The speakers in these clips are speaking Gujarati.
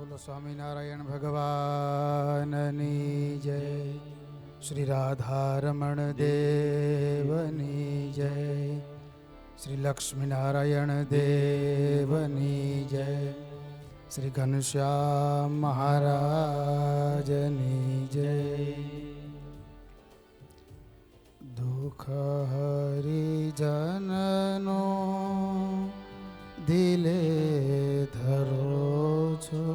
બોલો સ્વામિનારાયણ ભગવાનની જય, શ્રી રાધારમણ દેવની જય, શ્રી લક્ષ્મીનારાયણ દેવની જય, શ્રી ઘનશ્યામ મહારાજની જય. દુઃખ હરિજનનો દિલે ધરો છો,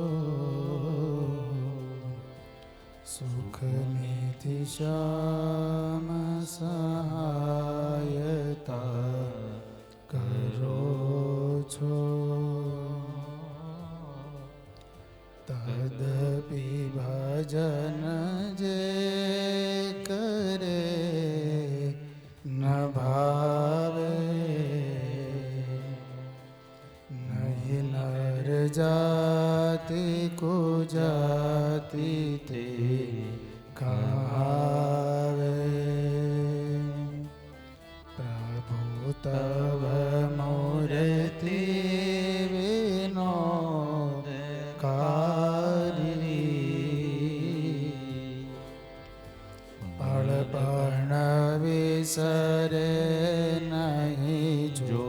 સુખ નિધિ શ્યામ સહાયતા કરો છો. તદપી ભજન જે કરે ન ભાવે, નહીં નર જાતિ કો જાતિ તે કહાવે. પ્રભુ તવ મૂર્તિ વિનો પણ વિસરે નહીં જો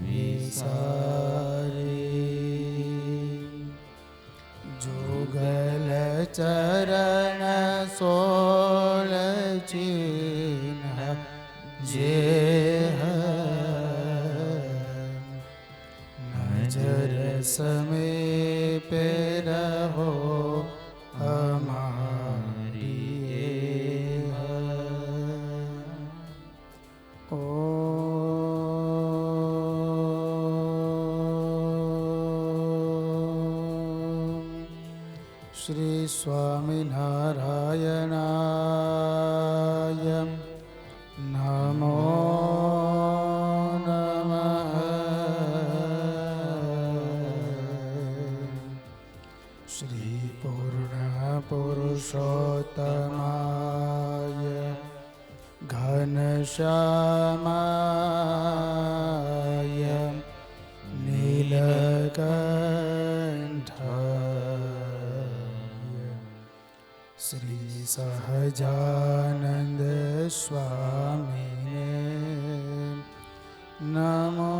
વિસારી. જુગલ ચરણ સોળ ચિહ્ન જે નજર સમીપે રહો શ્રી સ્વામિનારાયણાય નમો નમઃ. શ્રી પૂર્ણ પુરુષોત્તમાય ઘનશ્યામાય નીલકંઠ શ્રી સહજાનંદ સ્વામીને નમો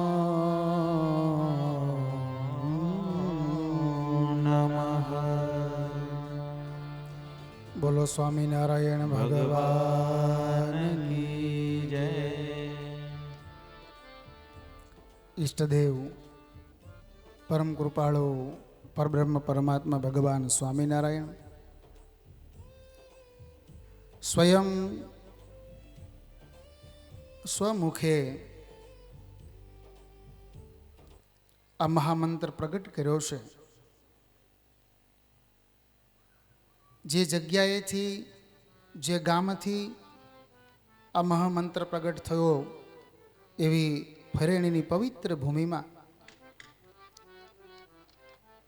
નમઃ. બોલો સ્વામિનારાયણ ભગવાનની જય. ઈષ્ટદેવ પરમ કૃપાળુ પરબ્રહ્મ પરમાત્મા ભગવાન સ્વામિનારાયણ સ્વયં સ્વમુખે આ મહામંત્ર પ્રગટ કર્યો છે. જે જગ્યાએથી, જે ગામથી આ મહામંત્ર પ્રગટ થયો એવી ફરેણીની પવિત્ર ભૂમિમાં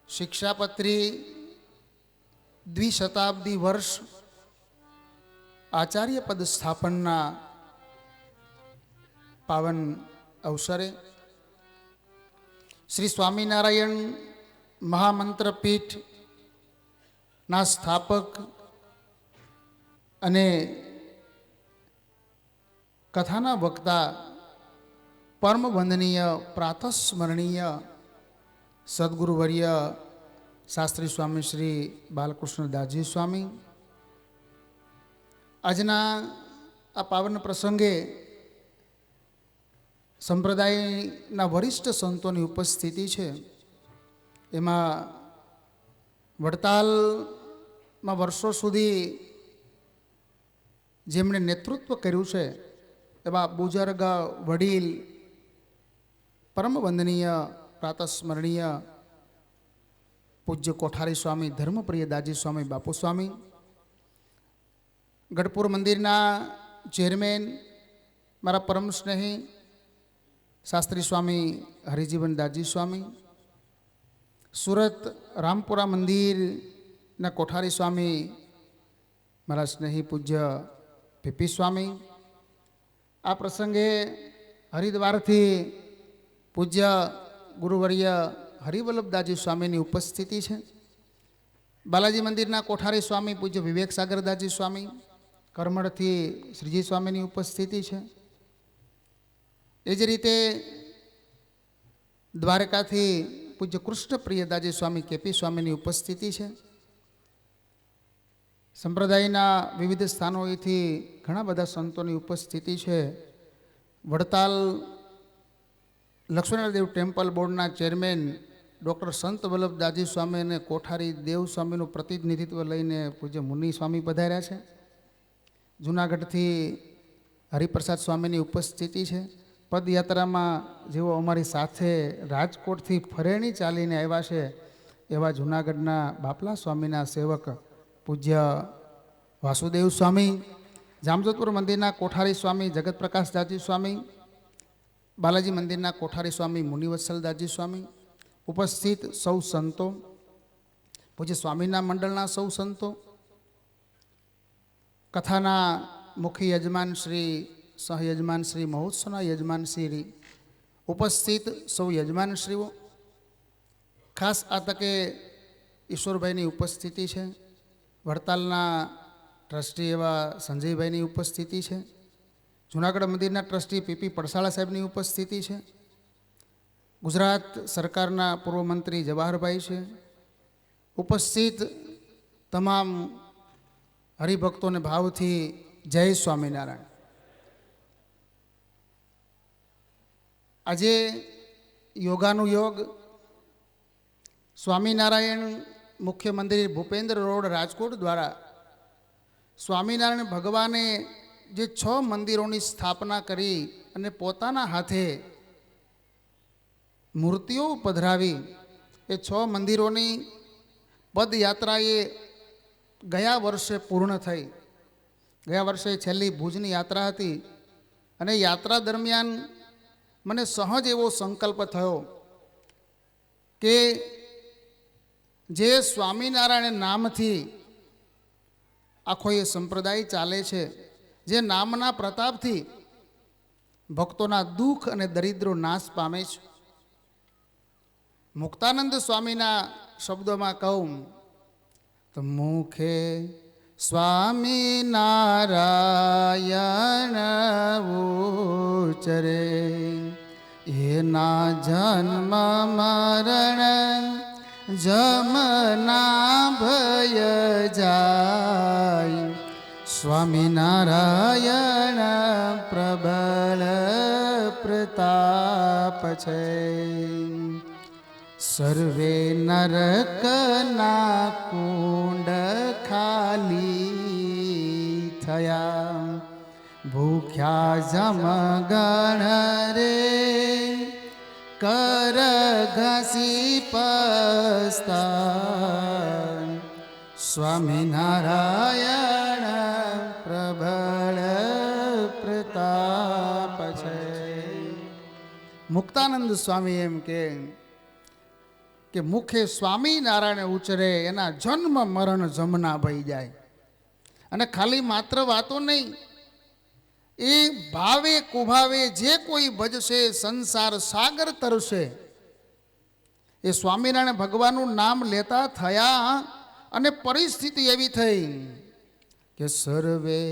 શિક્ષાપત્રી દ્વિશતાબ્દી વર્ષ આચાર્ય પદ સ્થાપનના પાવન અવસરે શ્રી સ્વામિનારાયણ મહામંત્ર પીઠના સ્થાપક અને કથાના વક્તા પરમ વંદનીય પ્રાતસ્મરણીય સદગુરુવર્ય શાસ્ત્રી સ્વામી શ્રી બાલકૃષ્ણદાસજી સ્વામી, આજના આ પાવન પ્રસંગે સંપ્રદાયના વરિષ્ઠ સંતોની ઉપસ્થિતિ છે. એમાં વડતાલમાં વર્ષો સુધી જેમણે નેતૃત્વ કર્યું છે એવા બુજર્ગ વડીલ પરમ વંદનીય પ્રાતસ્મરણીય પૂજ્ય કોઠારી સ્વામી ધર્મપ્રિય દાજી સ્વામી બાપુ સ્વામી, ગઢપુર મંદિરના ચેરમેન મારા પરમ સ્નેહી શાસ્ત્રી સ્વામી હરિજીવન દાસજી સ્વામી, સુરત રામપુરા મંદિરના કોઠારી સ્વામી મારા સ્નેહી પૂજ્ય પીપી સ્વામી, આ પ્રસંગે હરિદ્વારથી પૂજ્ય ગુરુવર્ય હરિવલ્લભદાસજી સ્વામીની ઉપસ્થિતિ છે. બાલાજી મંદિરના કોઠારી સ્વામી પૂજ્ય વિવેક સાગરદાસજી સ્વામી, કરમળથી શ્રીજી સ્વામીની ઉપસ્થિતિ છે. એ જ રીતે દ્વારકાથી પૂજ્ય કૃષ્ણ પ્રિયદાસજી સ્વામી કેપી સ્વામીની ઉપસ્થિતિ છે. સંપ્રદાયના વિવિધ સ્થાનોએથી ઘણા બધા સંતોની ઉપસ્થિતિ છે. વડતાલ લક્ષ્મણદેવ ટેમ્પલ બોર્ડના ચેરમેન ડૉક્ટર સંત વલ્લભદાસજી સ્વામી અને કોઠારી દેવ સ્વામીનું પ્રતિનિધિત્વ લઈને પૂજ્ય મુનિ સ્વામી પધાર્યા છે. જૂનાગઢથી હરિપ્રસાદ સ્વામીની ઉપસ્થિતિ છે. પદયાત્રામાં જેઓ અમારી સાથે રાજકોટથી ફરેણી ચાલીને આવ્યા છે એવા જૂનાગઢના બાપલા સ્વામીના સેવક પૂજ્ય વાસુદેવ સ્વામી, જામજોધપુર મંદિરના કોઠારી સ્વામી જગતપ્રકાશદાસજી સ્વામી, બાલાજી મંદિરના કોઠારી સ્વામી મુનિવત્સલદાસજી સ્વામી, ઉપસ્થિત સૌ સંતો, પૂજ્ય સ્વામીના મંડળના સૌ સંતો, કથાના મુખ્ય યજમાન શ્રી, સહયજમાન શ્રી, મહોત્સવના યજમાન શ્રી, ઉપસ્થિત સૌ યજમાનશ્રીઓ, ખાસ આ તકે ઈશ્વરભાઈની ઉપસ્થિતિ છે. વડતાલના ટ્રસ્ટી એવા સંજયભાઈની ઉપસ્થિતિ છે. જૂનાગઢ મંદિરના ટ્રસ્ટી પીપી પડસાળા સાહેબની ઉપસ્થિતિ છે. ગુજરાત સરકારના પૂર્વ મંત્રી જવાહરભાઈ છે. ઉપસ્થિત તમામ હરિભક્તોને ભાવથી જય સ્વામિનારાયણ. આજે યોગાનું યોગ સ્વામિનારાયણ મુખ્ય મંદિર ભૂપેન્દ્ર રોડ રાજકોટ દ્વારા સ્વામિનારાયણ ભગવાને જે 6 મંદિરોની સ્થાપના કરી અને પોતાના હાથે મૂર્તિઓ પધરાવી, એ 6 મંદિરોની પદયાત્રા એ ગયા વર્ષે પૂર્ણ થઈ. ગયા વર્ષે છેલ્લી ભુજની યાત્રા હતી અને યાત્રા દરમિયાન મને સહજ એવો સંકલ્પ થયો કે જે સ્વામિનારાયણ નામથી આખો એ સંપ્રદાય ચાલે છે, જે નામના પ્રતાપથી ભક્તોના દુઃખ અને દરિદ્રો નાશ પામે છે. મુક્તાનંદ સ્વામીના શબ્દોમાં કહું તો મુખે સ્વામિનારાયણ ઉચરે, એના જન્મ મરણ જમના ભય જાય. સ્વામિનારાયણ પ્રબળ પ્રતાપ છે, સર્વે નરકના કુંડ ખાલી થયા. ભૂખ્યા જમગણ રે કર ઘસી પસ્તા. સ્વામિનારાયણ પ્રબળ પ્રતાપ છે. મુક્તાનંદ સ્વામી એમ કે મુખે સ્વામિનારાયણ ઉચરે, એના જન્મ મરણ જમના ભઈ જાય. અને ખાલી માત્ર વાતો નહીં, એ ભાવે કુભાવે જે કોઈ ભજશે સંસાર સાગર તરશે. એ સ્વામિનારાયણ ભગવાનનું નામ લેતા થયા અને પરિસ્થિતિ એવી થઈ કે સર્વે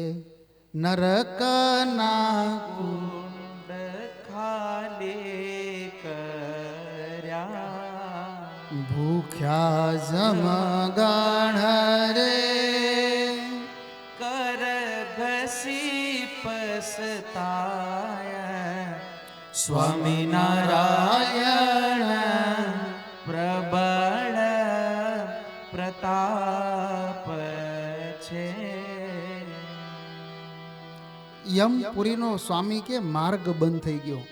નરકના કુંડ ખાલી કર્યા. ભૂખ્યા જમગણ રે કર ઘસી પસતાય. સ્વામિનારાયણ પ્રબળ પ્રતાપ છે. યમપુરીનો સ્વામી કે માર્ગ બંધ થઈ ગયો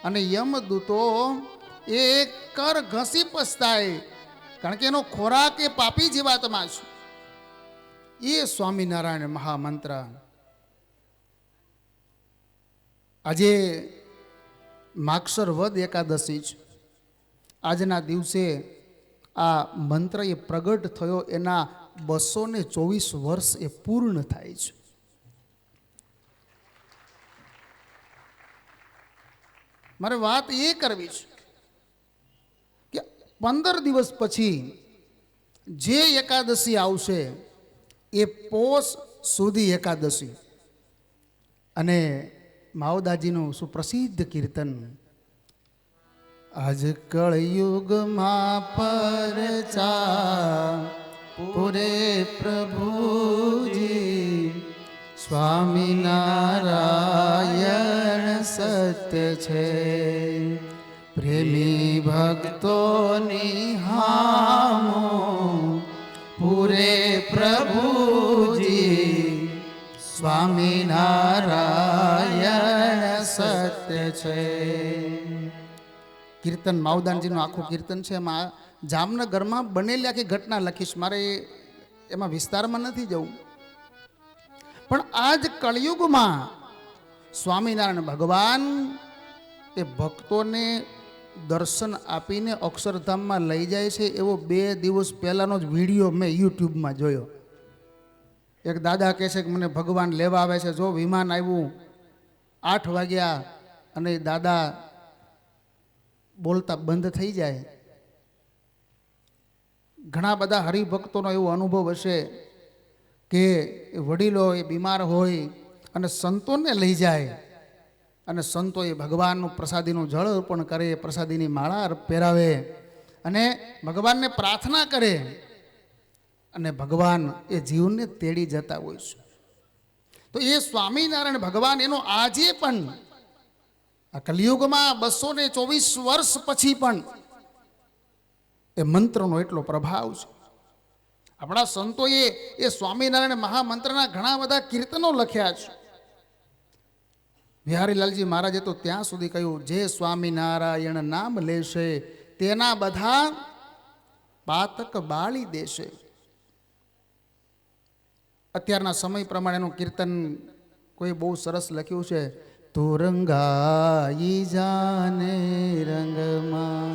અને યમદૂતો એ કર ઘસી પસ્તાય, કારણ કે એનો ખોરાક એ પાપી જીવાતમાં છે. એ સ્વામિનારાયણ મહામંત્ર આજે માગશર વદ એકાદશી છે. આજના દિવસે આ મંત્ર એ પ્રગટ થયો, એના 224 વર્ષ એ પૂર્ણ થાય છે. મારે વાત એ કરવી છે કે 15 દિવસ પછી જે એકાદશી આવશે એ પોષ સુધી એકાદશી, અને માવદાજીનું સુપ્રસિદ્ધ કીર્તન, આજ કળયુગમાં પરચા પૂરે પ્રભુજી, સ્વામિનારાયણ સત્ય છે, પ્રેમી ભક્તોની હામો પૂરે પ્રભુજી, સ્વામિનારાયણ સત્ય છે. કીર્તન માવદાનજીનું આખું કીર્તન છે. એમાં જામનગરમાં બનેલી આખી ઘટના લખીશ, મારે એમાં વિસ્તારમાં નથી જવું. પણ આજ કળયુગમાં સ્વામિનારાયણ ભગવાન એ ભક્તોને દર્શન આપીને અક્ષરધામમાં લઈ જાય છે એવો 2 દિવસ પહેલાનો જ વિડીયો મેં યુટ્યુબમાં જોયો. એક દાદા કહે છે કે મને ભગવાન લેવા આવે છે. જો વિમાન આવ્યું 8 વાગ્યા અને દાદા બોલતા બંધ થઈ જાય. ઘણા બધા હરિભક્તોનો એવો અનુભવ હશે કે વડીલો એ બીમાર હોય અને સંતોને લઈ જાય, અને સંતો એ ભગવાનનું પ્રસાદીનું જળ અર્પણ કરે, પ્રસાદીની માળા પહેરાવે અને ભગવાનને પ્રાર્થના કરે, અને ભગવાન એ જીવને તેડી જતા હોય છે. તો એ સ્વામિનારાયણ ભગવાન એનો આજે પણ આ કલિયુગમાં 224 વર્ષ પછી પણ એ મંત્રનો એટલો પ્રભાવ છે. આપણા સંતોએ એ સ્વામિનારાયણ મહામંત્રના ઘણા બધા કીર્તનો લખ્યા છે. બિહારીલાલજી મહારાજે તો ત્યાં સુધી કહ્યું, જે સ્વામિનારાયણ નામ લેશે તેના બધા પાતક બાળી દેશે. અત્યારના સમય પ્રમાણેનું કીર્તન કોઈ બહુ સરસ લખ્યું છે, તો રંગાઈ જાને રંગમાં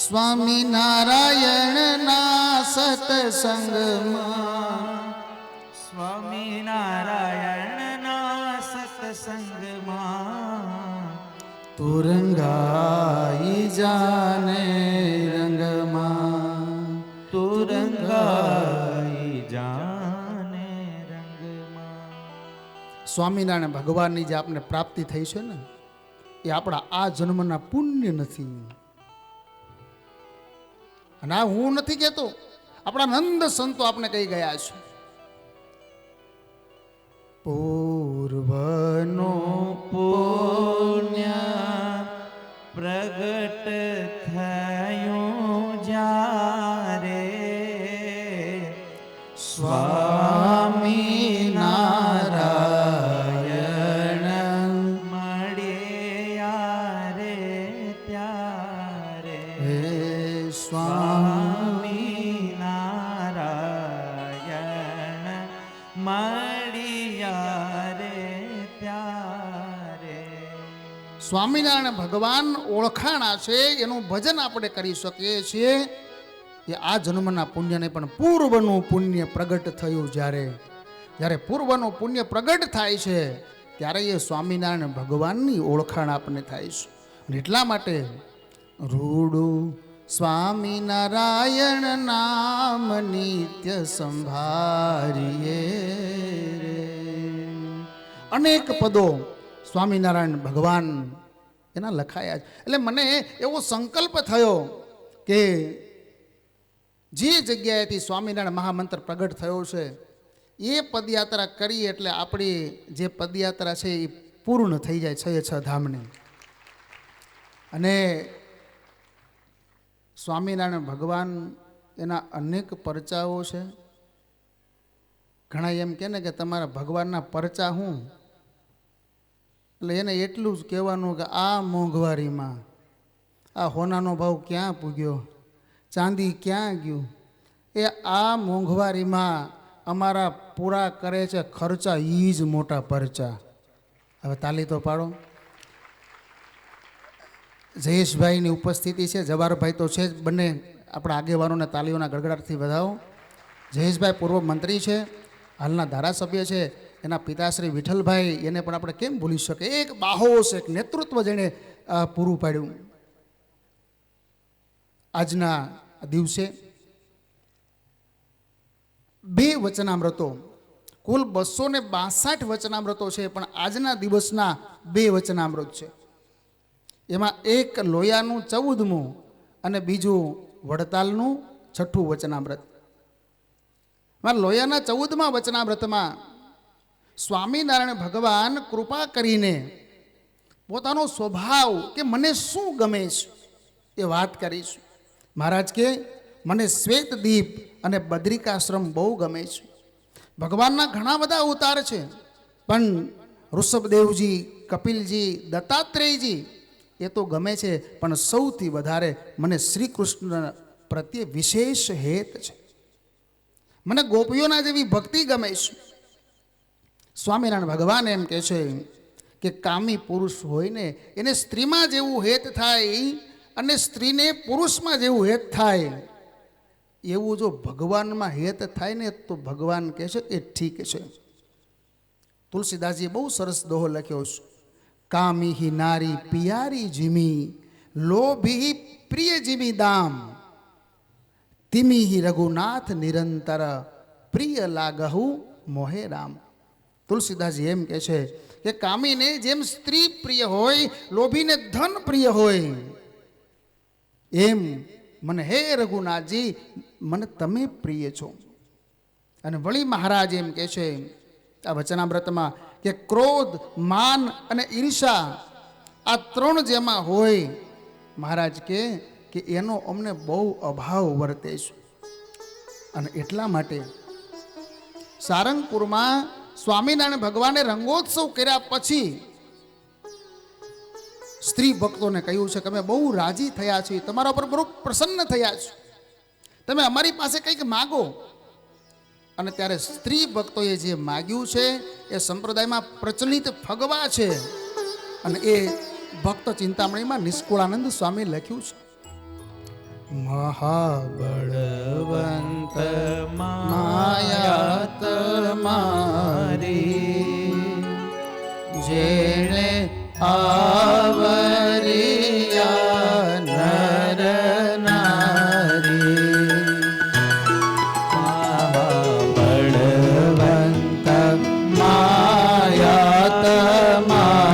સ્વામિનારાયણના સત્સંગમાં, સ્વામિનારાયણના સત્સંગમાં, તો રંગાઈ જાને રંગમાં, તો રંગાઈ જાને રંગમાં. સ્વામિનારાયણ ભગવાનની જે આપણે પ્રાપ્તિ થઈ છે ને, એ આપણા આ જન્મના પુણ્ય નથી. અને આ હું નથી કહેતો, આપણા નંદ સંતો આપણે કહી ગયા છે, પૂર્વનો પુણ્ય પ્રગટ થયું જ્યારે, સ્વામિનારાયણ મળ્યા રે ત્યારે, હે સ્વામિનારાયણ મળ્યા રે ત્યારે. સ્વામિનારાયણ ભગવાન ઓળખાણા છે, એનું ભજન આપણે કરી શકીએ છીએ. એ આ જન્મના પુણ્ય નહીં, પણ પૂર્વનું પુણ્ય પ્રગટ થયું જ્યારે પૂર્વનું પુણ્ય પ્રગટ થાય છે ત્યારે એ સ્વામિનારાયણ ભગવાનની ઓળખાણ આપણને થાય છે. અને એટલા માટે રૂડું સ્વામિનારાયણ નામ નિત્ય સંભાળીએ રે. અનેક પદો સ્વામિનારાયણ ભગવાન એના લખાયા છે. એટલે મને એવો સંકલ્પ થયો કે જે જગ્યાએથી સ્વામિનારાયણ મહામંત્ર પ્રગટ થયો છે એ પદયાત્રા કરી એટલે આપણી જે પદયાત્રા છે એ પૂર્ણ થઈ જાય 6 ધામની. અને સ્વામિનારાયણ ભગવાન એના અનેક પરચાઓ છે. ઘણા એમ કહે ને કે તમારા ભગવાનના પરચા શું, એટલે એને એટલું જ કહેવાનું કે આ મોંઘવારીમાં આ હોનાનો ભાવ ક્યાં પૂગ્યો, ચાંદી ક્યાં ગયું, એ આ મોંઘવારીમાં અમારા પૂરા કરે છે ખર્ચા, એ જ મોટા પરચા. હવે તાલી તો પાડો. જયેશભાઈની ઉપસ્થિતિ છે, જવાહરભાઈ તો છે જ, બંને આપણા આગેવાનોને તાલીઓના ગડગડાટથી વધાવો. જયેશભાઈ પૂર્વ મંત્રી છે, હાલના ધારાસભ્ય છે. એના પિતાશ્રી વિઠ્ઠલભાઈ, એને પણ આપણે કેમ ભૂલી શકીએ. એક બાહોશ, એક નેતૃત્વ જેણે પૂરું પાડ્યું. આજના દિવસે 2 વચનામૃતો, કુલ 262 વચનામૃતો છે, પણ આજના દિવસના 2 વચનામૃત છે. એમાં એક લોયાનું 14મું અને બીજું વડતાલનું 6ઠું વચનામૃત. લોયાના 14મા વચનામૃતમાં સ્વામિનારાયણ ભગવાન કૃપા કરીને પોતાનો સ્વભાવ કે મને શું ગમે છે એ વાત કરીશું. મહારાજ કે મને શ્વેતદીપ અને બદ્રિકાશ્રમ બહુ ગમે છે. ભગવાનના ઘણા બધા અવતાર છે, પણ ઋષભદેવજી, કપિલજી, દત્તાત્રેયજી એ તો ગમે છે, પણ સૌથી વધારે મને શ્રી કૃષ્ણ પ્રત્યે વિશેષ હેત છે. મને ગોપીઓના જેવી ભક્તિ ગમે છે. સ્વામિનારાયણ ભગવાન એમ કહે છે કે કામી પુરુષ હોય ને એને સ્ત્રીમાં જેવું હેત થાય અને સ્ત્રીને પુરુષમાં જેવું હેત થાય, એવું જો ભગવાનમાં હેત થાય ને તો ભગવાન કહે છે એ ઠીક છે. તુલસીદાસજીએ બહુ સરસ દોહો લખ્યો છે. કામી હિ નારી પિયારી જીમી, લોભી પ્રિય જીમી દામ, તિમી હિ રઘુનાથ નિરંતર, પ્રિય લાગહુ મોહે રામ. તુલસીદાસજી એમ કહે છે કે કામીને જેમ સ્ત્રી પ્રિય હોય, લોભીને ધન પ્રિય હોય, એમ મને હે રઘુનાથજી મને તમે પ્રિય છો. અને વળી મહારાજ એમ કહે છે આ વચનામૃતમાં કે ક્રોધ, માન અને ઈર્ષા આ 3 જેમાં હોય, મહારાજ કે એનો અમને બહુ અભાવ વર્તે છે. અને એટલા માટે સારંગપુરમાં સ્વામિનારાયણ ભગવાને રંગોત્સવ કર્યા પછી સ્ત્રી ભક્તોને કહ્યું છે કે અમે બહુ રાજી થયા છીએ, તમારા ઉપર બહુ પ્રસન્ન થયા છે, તમે અમારી પાસે કંઈક માગો. અને ત્યારે સ્ત્રી ભક્તોએ જે માગ્યું છે એ સંપ્રદાયમાં પ્રચલિત ફગવા છે, અને એ ભક્ત ચિંતામણીમાં નિષ્કુળાનંદ સ્વામી લખ્યું છે. મહાબળવંત માયા તમારી, જેણે આવરિયા નર નારી, મહાબળવંત માયા તમારી,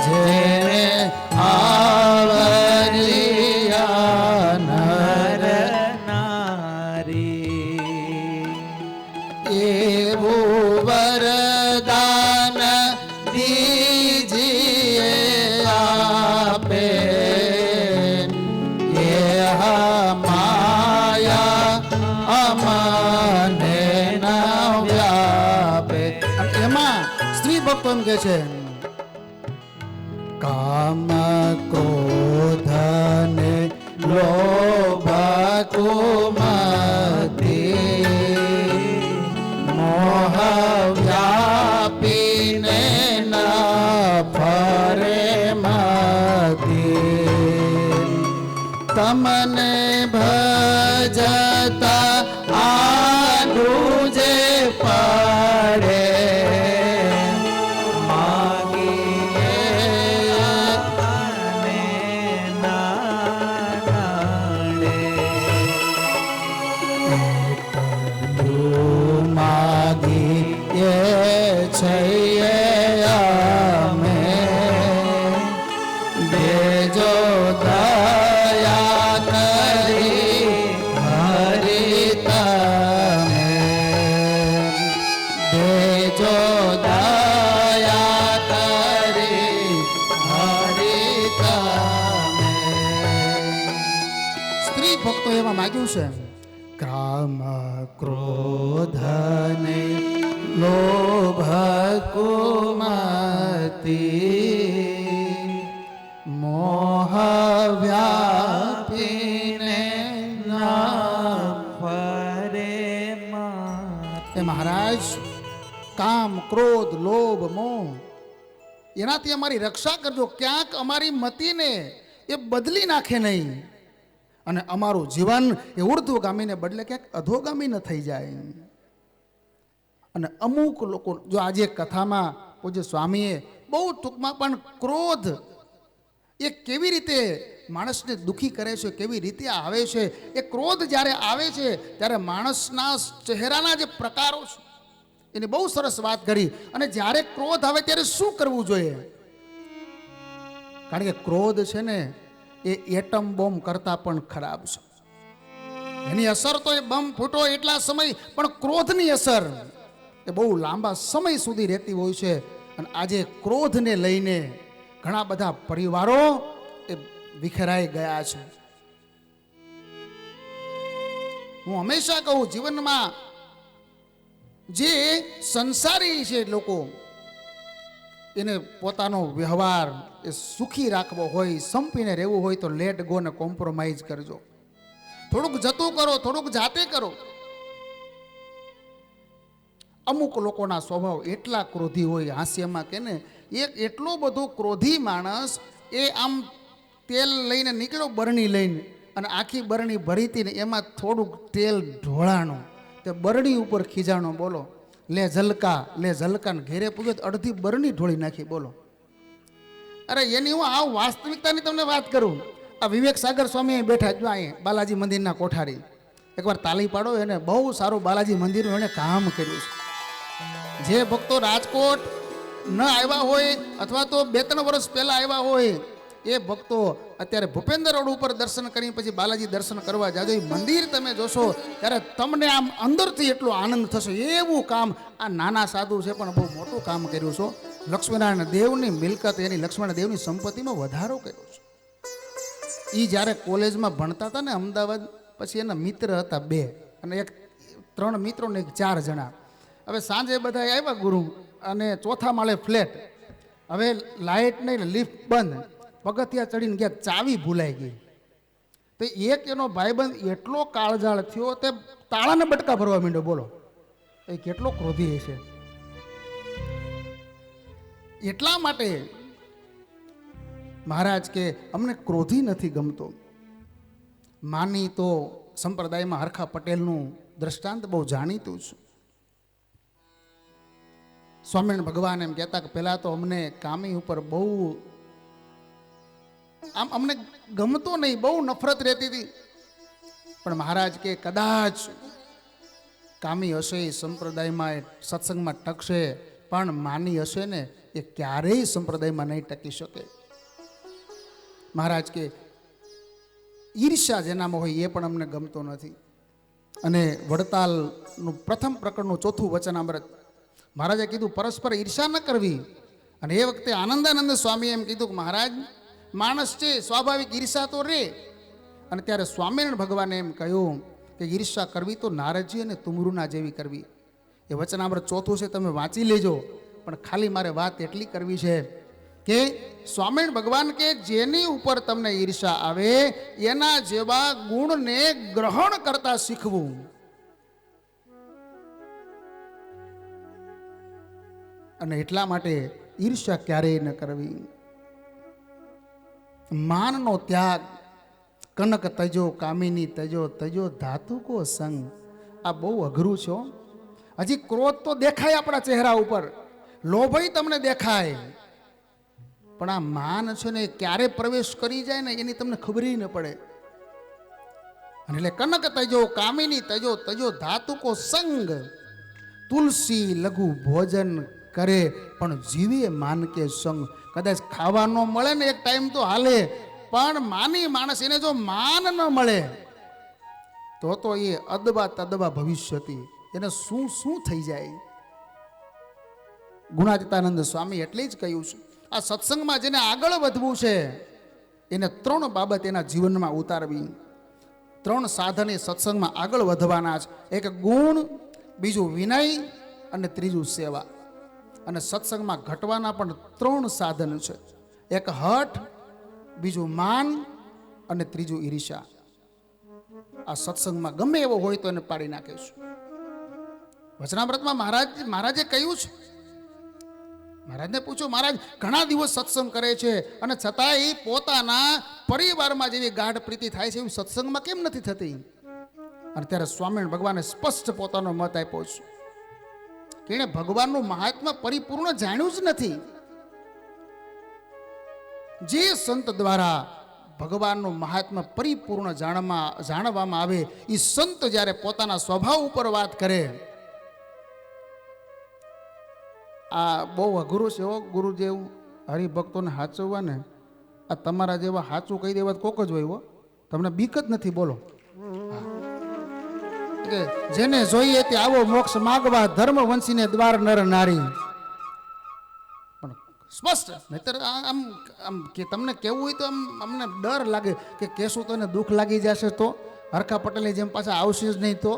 જેણે આવરિયા નર નારી, એવું વરદાન દીજીએ આપે, એ માયા અમને ન વ્યાપે. અને એમાં સ્ત્રી ભક્તો એમ કે છે કામ ક્રોધ ને લોભ કુમતિ, મોહ વ્યાપીને ન ફરે મતી, તમને ભજતા આડું જે પડે, દેજો દયા કરી હરિ તમે, દેજો દયા કરી હરિ તમે. સ્ત્રી ભક્તો એમાં માગ્યું છે કામ ક્રોધ ને લોભ કુમતિ, મોહ વ્યાપીને ના ફરે એ મહારાજ કામ, ક્રોધ, લોભ, મોહ એનાથી અમારી રક્ષા કરજો, ક્યાંક અમારી મતિને એ બદલી નાખે નહીં, અને અમારું જીવન એ ઉર્ધ્વગામીને બદલે ક્યાંક અધોગામી ન થઈ જાય. અને અમુક લોકો જો આજે કથામાં પૂજ્ય સ્વામીએ બહુ ટૂંકમાં પણ ક્રોધ એ કેવી રીતે માણસને દુઃખી કરે છે, કેવી રીતે આવે છે. એ ક્રોધ જ્યારે આવે છે ત્યારે માણસના ચહેરાના જે પ્રકારો છે એની બહુ સરસ વાત કરી. અને જ્યારે ક્રોધ આવે ત્યારે શું કરવું જોઈએ? કારણ કે ક્રોધ છે ને એ એટમ બોમ્બ કરતા પણ ખરાબ છે. એની અસર તો એ બમ ફૂટો એટલા સમય, પણ ક્રોધની અસર એ બહુ લાંબા સમય સુધી રહેતી હોય છે. અને આજે ક્રોધને લઈને ઘણા બધા પરિવારો એ વિખરાઈ ગયા છે. હું હંમેશા કહું, જીવનમાં જે સંસારી છે લોકો, એને પોતાનો વ્યવહાર એ સુખી રાખવો હોય, સંપીને રહેવું હોય તો લેટ ગો ને કોમ્પ્રોમાઇઝ કરજો. થોડુંક જતું કરો, થોડુંક જાતે કરો. અમુક લોકોના સ્વભાવ એટલા ક્રોધી હોય, હાસ્યમાં કે ને એક એટલો બધો ક્રોધી માણસ, એ આમ તેલ લઈને નીકળ્યો બરણી લઈને, અને આખી બરણી ભરીતી ને એમાં થોડુંક તેલ ઢોળાણું, તે બરણી ઉપર ખીજાણો. બોલો, લે ઝલકા ને ઘેરે પૂગ્યો તો અડધી બરણી ઢોળી નાખી. બોલો, અરે એની હું આ વાસ્તવિકતાની તમને વાત કરું. આ વિવેક સાગર સ્વામી અહીં બેઠા, જો અહીં બાલાજી મંદિરના કોઠારી. એકવાર તાલી પાડો, એને બહુ સારું બાલાજી મંદિરનું એને કામ કર્યું છે. જે ભક્તો રાજકોટ ન આવ્યા હોય અથવા તો 2-3 વર્ષ પહેલા આવ્યા હોય, એ ભક્તો અત્યારે ભૂપેન્દ્ર રોડ ઉપર દર્શન કરી પછી બાલાજી દર્શન કરવા જાજો. એ મંદિર તમે જોશો ત્યારે તમને આમ અંદરથી એટલો આનંદ થશે. એવું કામ આ નાના સાધુ છે પણ બહુ મોટું કામ કર્યું છે. લક્ષ્મીનારાયણ દેવની મિલકત, એની લક્ષ્મણ દેવની સંપત્તિમાં વધારો કર્યો છે. એ જ્યારે કોલેજમાં ભણતા હતા ને અમદાવાદ, પછી એના મિત્ર હતા 2, અને 3 મિત્રો ને 4 જણા. હવે સાંજે બધા આવ્યા ગુરુ, અને 4થા માળે ફ્લેટ. હવે લાઇટ નહીં, લિફ્ટ બંધ, પગથિયા ચડીને ગયા, ચાવી ભૂલાઈ ગઈ. તો એક એનો ભાઈબંધ એટલો કાળજાળ થયો, તે તાળાને બટકા ભરવા માંડ્યો. બોલો, એ કેટલો ક્રોધી હશે. એટલા માટે મહારાજ કે અમને ક્રોધી નથી ગમતો. માની તો સંપ્રદાયમાં હરખા પટેલનું દ્રષ્ટાંત બહુ જાણીતું છે. સ્વામિનારાયણ ભગવાન એમ કહેતા કે પહેલા તો અમને કામી ઉપર બહુ આમ અમને ગમતો નહીં, બહુ નફરત રહેતી હતી. પણ મહારાજ કે કદાચ કામી હશે એ સંપ્રદાયમાં, સત્સંગમાં ટકશે, પણ માની હશે ને એ ક્યારેય સંપ્રદાયમાં નહીં ટકી શકે. મહારાજ કે ઈર્ષ્યા જેનામાં હોય એ પણ અમને ગમતો નથી. અને વડતાલનું પ્રથમ પ્રકરણનું 4થું વચનામૃત મહારાજે કીધું પરસ્પર ઈર્ષા ન કરવી. અને એ વખતે આનંદાનંદ સ્વામીએ એમ કીધું કે મહારાજ માણસ છે, સ્વાભાવિક ઈર્ષા તો રે. અને ત્યારે સ્વામિનારાયણ ભગવાને એમ કહ્યું કે ઈર્ષા કરવી તો નારદજી અને તુમરુના જેવી કરવી. એ વચનામૃત 4થું છે, તમે વાંચી લેજો. પણ ખાલી મારે વાત એટલી કરવી છે કે સ્વામિનારાયણ ભગવાન કે જેની ઉપર તમને ઈર્ષા આવે એના જેવા ગુણને ગ્રહણ કરતા શીખવું. અને એટલા માટે ઈર્ષા ક્યારેય ન કરવી. માનનો ત્યાગ, કનક તજો કામિની તજો, તજો ધાતુ કો સંગ. આ બહુ અઘરું છે. હજી ક્રોધ તો દેખાય આપણા ચહેરા ઉપર, લોભય તમને દેખાય, પણ આ માન છે ને ક્યારે પ્રવેશ કરી જાય ને એની તમને ખબર ન પડે. અને એટલે કનક તજો કામિની તજો, તજો ધાતુ કો સંગ. તુલસી લઘુ ભોજન કરે પણ જીવે માન કે સંગ. કદાચ ખાવા ન મળે ને એક ટાઈમ તો હાલે, પણ માની માણસ એને જો માન ન મળે તો એ અદબા તદબા ભવિષ્યથી એને શું શું થઈ જાય. ગુણાતીતાનંદ સ્વામી એટલે જ કહ્યું છે આ સત્સંગમાં જેને આગળ વધવું છે એને 3 બાબત એના જીવનમાં ઉતારવી. 3 સાધન એ સત્સંગમાં આગળ વધવાના છે. એક ગુણ, બીજું વિનય અને ત્રીજું સેવા. અને સત્સંગમાં ઘટવાના પણ 3 સાધન છે. એક હઠ, બીજું માન અને ત્રીજું ઈર્ષા. આ સત્સંગમાં ગમે એવો હોય તો એને પાડી નાખે છે. વચનામૃતમાં મહારાજે કહ્યું છે, મહારાજને પૂછો, મહારાજ ઘણા દિવસ સત્સંગ કરે છે અને છતાંય પોતાના પરિવારમાં જેવી ગાઢ પ્રીતિ થાય છે એવી સત્સંગમાં કેમ નથી થતી? અને ત્યારે સ્વામિનારાયણ ભગવાને સ્પષ્ટ પોતાનો મત આપ્યો છે કે એણે ભગવાનનું મહાત્મા પરિપૂર્ણ જાણ્યું જ નથી. જે સંત દ્વારા ભગવાનનું મહાત્મા પરિપૂર્ણ જાણવામાં આવે. એ સંત જ્યારે પોતાના સ્વભાવ ઉપર વાત કરે, આ બહુ અઘરું છે હો ગુરુદેવ. હરિભક્તોને હાચવવા ને આ તમારા જેવા હાચું કહી દેવા કોક જ હોય હો. તમને બીક જ નથી. બોલો કે જેને જોઈએ તે આવો મોક્ષ માગવા, ધર્મ વંશીને દ્વાર નર નારી. પણ સ્પષ્ટ નહીતર આમ આમ કે તમને કેવું હોય તો આમ અમને ડર લાગે કે કેશું તો એને દુઃખ લાગી જશે તો, હરખા પટેલની જેમ પાછા આવશે જ નહીં તો.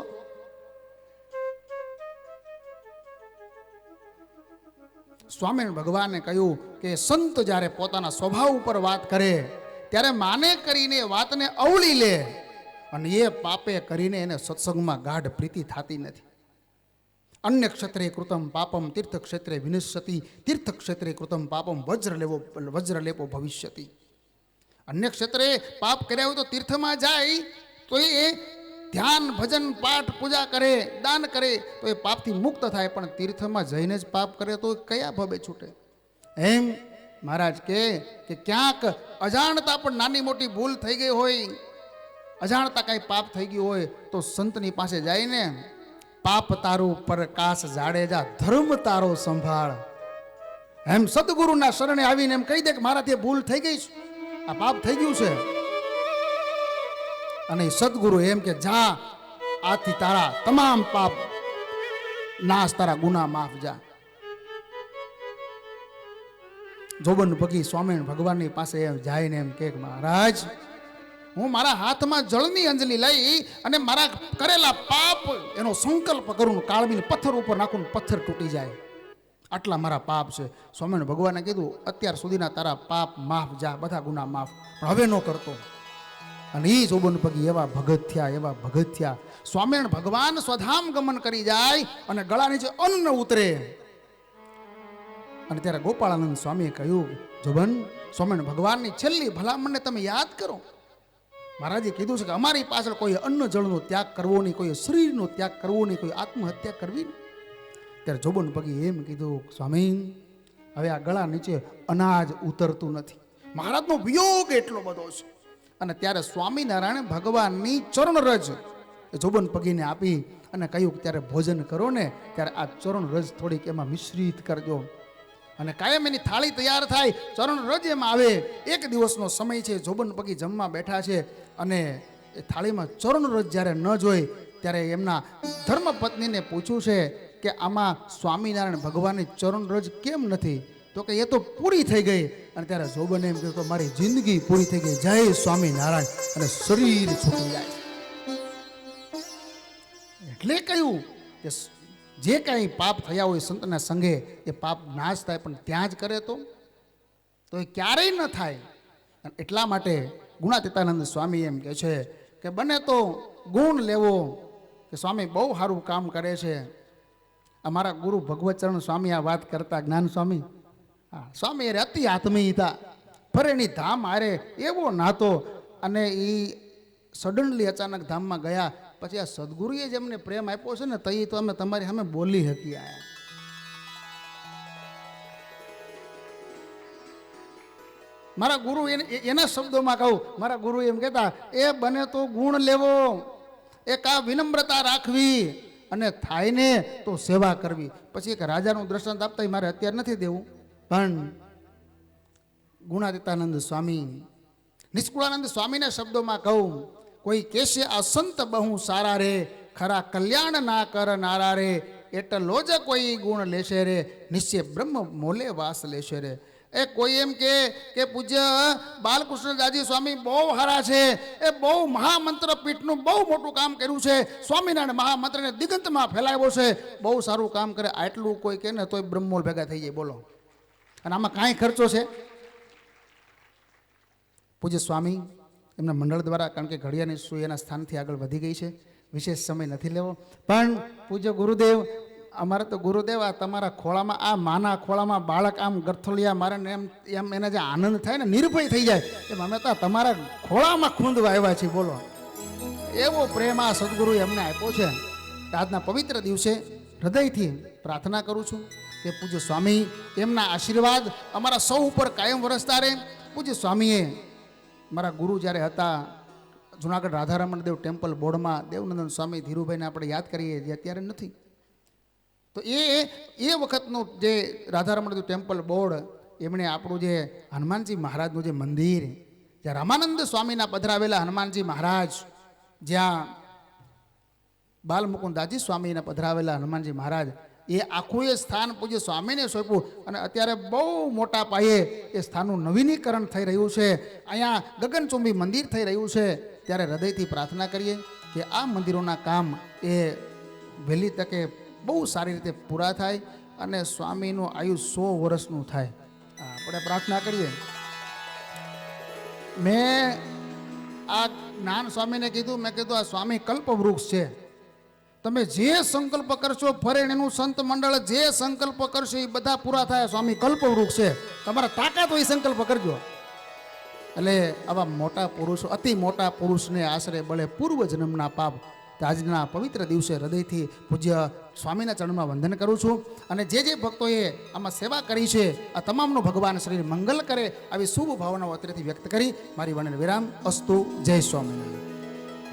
સ્વામિનારાયણ ભગવાને કહ્યું કે સંત જ્યારે પોતાના સ્વભાવ ઉપર વાત કરે ત્યારે માને કરીને વાતને અવળી લે, અને એ પાપે કરીને એને સત્સંગમાં ગાઢ પ્રીતિ થતી નથી. અન્ય ક્ષેત્રે કૃતમ પાપમ તીર્થ ક્ષેત્રે વિનશ્યતિ, તીર્થ ક્ષેત્રે કૃતમ પાપમ વજ્રલેપો ભવિષ્યતિ. અન્ય ક્ષેત્રે પાપ કર્યા હોય તો તીર્થમાં જાય તો એ ધ્યાન ભજન પાઠ પૂજા કરે, દાન કરે તો એ પાપથી મુક્ત થાય. પણ તીર્થમાં જઈને જ પાપ કરે તો કયા ભવે છૂટે? એમ મહારાજ કે ક્યાંક અજાણતા પણ નાની મોટી ભૂલ થઈ ગઈ હોય, અજાણતા કાંઈ પાપ થઈ ગયું હોય તો સંતની પાસે જઈને પાપ તારું પ્રકાશ જાડેજા, ધર્મ તારો સંભાળ. એમ સદગુરુના શરણે આવીને એમ કહી દે કે મારાથી ભૂલ થઈ ગઈ છે, આ પાપ થઈ ગયું છે. અને સદગુરુ એમ કે જા, આથી તારા તમામ પાપ નાશ, તારા ગુના માફ, જા. જોબન પગી સ્વામિનારાયણ ભગવાનની પાસે એમ જાય ને એમ કે મહારાજ, હું મારા હાથમાં જળની અંજલિ લઈ અને મારા કરેલા પાપ એનો સંકલ્પ કરું, કાળવીને પથ્થર ઉપર નાખું, પથ્થર તૂટી જાય, આટલા મારા પાપ છે. સ્વામિનારાયણ ભગવાને કીધું અત્યાર સુધીના તારા પાપ માફ, જા, બધા ગુના માફ, પણ હવે ન કરતો. અને એ જોબન પગી એવા ભગત થયા. સ્વામિનારાયણ ભગવાન સ્વધામ ગમન કરી જાય અને ગળા નીચે અન્ન ઉતરે. અને ત્યારે ગોપાળાનંદ સ્વામીએ કહ્યું, જોબન, સ્વામિનારાયણ ભગવાનની છેલ્લી ભલામણને તમે યાદ કરો. મહારાજે કીધું છે કે અમારી પાછળ કોઈ અન્ન જળનો ત્યાગ કરવો નહીં, કોઈ શરીરનો ત્યાગ કરવો નહીં, કોઈ આત્મહત્યા કરવી નહીં. ત્યારે જોબન પગી એમ કીધું, સ્વામી, હવે આ ગળા નીચે અનાજ ઉતરતું નથી. મહારાજનો વિયોગ એટલો બધો છે. અને ત્યારે સ્વામિનારાયણ ભગવાનની ચરણરજ જોબન પગીને આપી અને કહ્યું કે ત્યારે ભોજન કરો ને ત્યારે આ ચરણરજ થોડીક એમાં મિશ્રિત કરજો. અને કાયમ એની થાળી તૈયાર થાય, ચરણરજ એમાં આવે. એક દિવસનો સમય છે, જોબન પગી જમવા બેઠા છે અને એ થાળીમાં ચરણરજ જ્યારે ન જોઈ ત્યારે એમના ધર્મપત્નીને પૂછ્યું છે કે આમાં સ્વામિનારાયણ ભગવાનની ચરણરજ કેમ નથી? તો કે એ તો પૂરી થઈ ગઈ. અને ત્યારે જોબને એમ કહ્યું કે મારી જિંદગી પૂરી થઈ ગઈ, જય સ્વામિનારાયણ, અને શરીર છૂટી જાય. એટલે કહ્યું કે જે કાંઈ પાપ થયા હોય સંતના સંગે એ પાપ નાશ થાય, પણ ત્યાં જ કરે તો એ ક્યારેય ન થાય. એટલા માટે ગુણાતીતાનંદ સ્વામી એમ કહે છે કે બને તો ગુણ લેવો કે સ્વામી બહુ સારું કામ કરે છે. અમારા ગુરુ ભગવતચરણ સ્વામી આ વાત કરતા, જ્ઞાન સ્વામી, હા, સ્વામી અરે અતિ આત્મીયતા, ફરેની ધામ આરે એવો નાતો. અને એ સડનલી અચાનક ધામમાં ગયા પછી આ સદગુરુએ જ એમને પ્રેમ આપ્યો છે ને તો એ તો અમે તમારી સામે બોલી શકી આયા. મારા ગુરુ એના શબ્દોમાં કહું, મારા ગુરુ એમ કહેતા, એ બને તો ગુણ લેવો, એક આ વિનમ્રતા રાખવી, અને થાય ને તો સેવા કરવી. પછી એક રાજાનું દ્રષ્ટાંત આપતા મારે અત્યારે નથી દેવું, પણ ગુણાતીતાનંદ સ્વામી, નિષ્કુળાનંદ સ્વામીના શબ્દોમાં કહું, કોઈ કહેશે આ સંત બહુ સારા રે, ખરા કલ્યાણ ના કરનારા રે, એટલો જ કોઈ ગુણ લેશે રે, નિશ્ચય બ્રહ્મ મોલે વાસ લેશે રે. એ કોઈ એમ કે પૂજ્ય બાલકૃષ્ણદાસજી સ્વામી બહુ સારા છે, એ બહુ મહામંત્ર પીઠનું બહુ મોટું કામ કર્યું છે, સ્વામિનારાયણ મહામંત્રને દિગંતમાં ફેલાવ્યો છે, બહુ સારું કામ કરે, આટલું કોઈ કહે ને તોય બ્રહ્મોલ ભેગા થઈ જાય. બોલો, અને આમાં કાંઈ ખર્ચો છે? પૂજ્ય સ્વામી એમના મંડળ દ્વારા, કારણ કે ઘડિયાળની સુઈ એના સ્થાનથી આગળ વધી ગઈ છે, વિશેષ સમય નથી લેવો, પણ પૂજ્ય ગુરુદેવ, અમારે તો ગુરુદેવ આ તમારા ખોળામાં, આ માના ખોળામાં બાળક આમ ગરથોલિયા મારે ને એમ એને જે આનંદ થાય ને, નિર્ભય થઈ જાય, એમ અમે તો તમારા ખોળામાં ખૂંદવા આવ્યા છીએ. બોલો, એવો પ્રેમ આ સદગુરુએ અમને આપ્યો છે. આજના પવિત્ર દિવસે હૃદયથી પ્રાર્થના કરું છું કે પૂજ્ય સ્વામી એમના આશીર્વાદ અમારા સૌ ઉપર કાયમ વરસતા રહે. પૂજ્ય સ્વામીએ મારા ગુરુ જ્યારે હતા જુનાગઢ રાધારમણ દેવ ટેમ્પલ બોર્ડમાં દેવનંદન સ્વામી ધીરુભાઈને આપણે યાદ કરીએ જે અત્યારે નથી. તો એ વખતનું જે રાધારમણ દેવ ટેમ્પલ બોર્ડ એમણે આપણું જે હનુમાનજી મહારાજનું જે મંદિર, જ્યાં રામાનંદ સ્વામીના પધરાવેલા હનુમાનજી મહારાજ, જ્યાં બાલમુકુદાજી સ્વામીના પધરાવેલા હનુમાનજી મહારાજ, એ આખું એ સ્થાન પૂજ્ય સ્વામીને સોંપ્યું. અને અત્યારે બહુ મોટા પાયે એ સ્થાનનું નવીનીકરણ થઈ રહ્યું છે. અહીંયા ગગનચુંબી મંદિર થઈ રહ્યું છે. ત્યારે હૃદયથી પ્રાર્થના કરીએ કે આ મંદિરોના કામ એ વહેલી તકે બહુ સારી રીતે પૂરા થાય અને સ્વામીનું આયુ 100 વર્ષનું થાય. આપણે પ્રાર્થના કરીએ. મેં આ જ્ઞાન સ્વામીને કીધું, મેં કીધું આ સ્વામી કલ્પવૃક્ષ છે. તમે જે સંકલ્પ કરશો ફરેણીનું સંત મંડળ જે સંકલ્પ કરશો એ બધા પૂરા થાય. સ્વામી કલ્પવૃક્ષ છે, તમારા તાકાત હોય સંકલ્પ કરજો. એટલે આવા મોટા પુરુષો, અતિ મોટા પુરુષને આશરે બળે પૂર્વ જન્મના પાપ. આજના પવિત્ર દિવસે હૃદયથી પૂજ્ય સ્વામીના ચરણમાં વંદન કરું છું. અને જે ભક્તોએ આમાં સેવા કરી છે આ તમામનું ભગવાન શરીર મંગલ કરે આવી શુભ ભાવનાઓ અત્રેથી વ્યક્ત કરી મારી વાણીનો વિરામ. અસ્તુ. જય સ્વામિનારાયણ.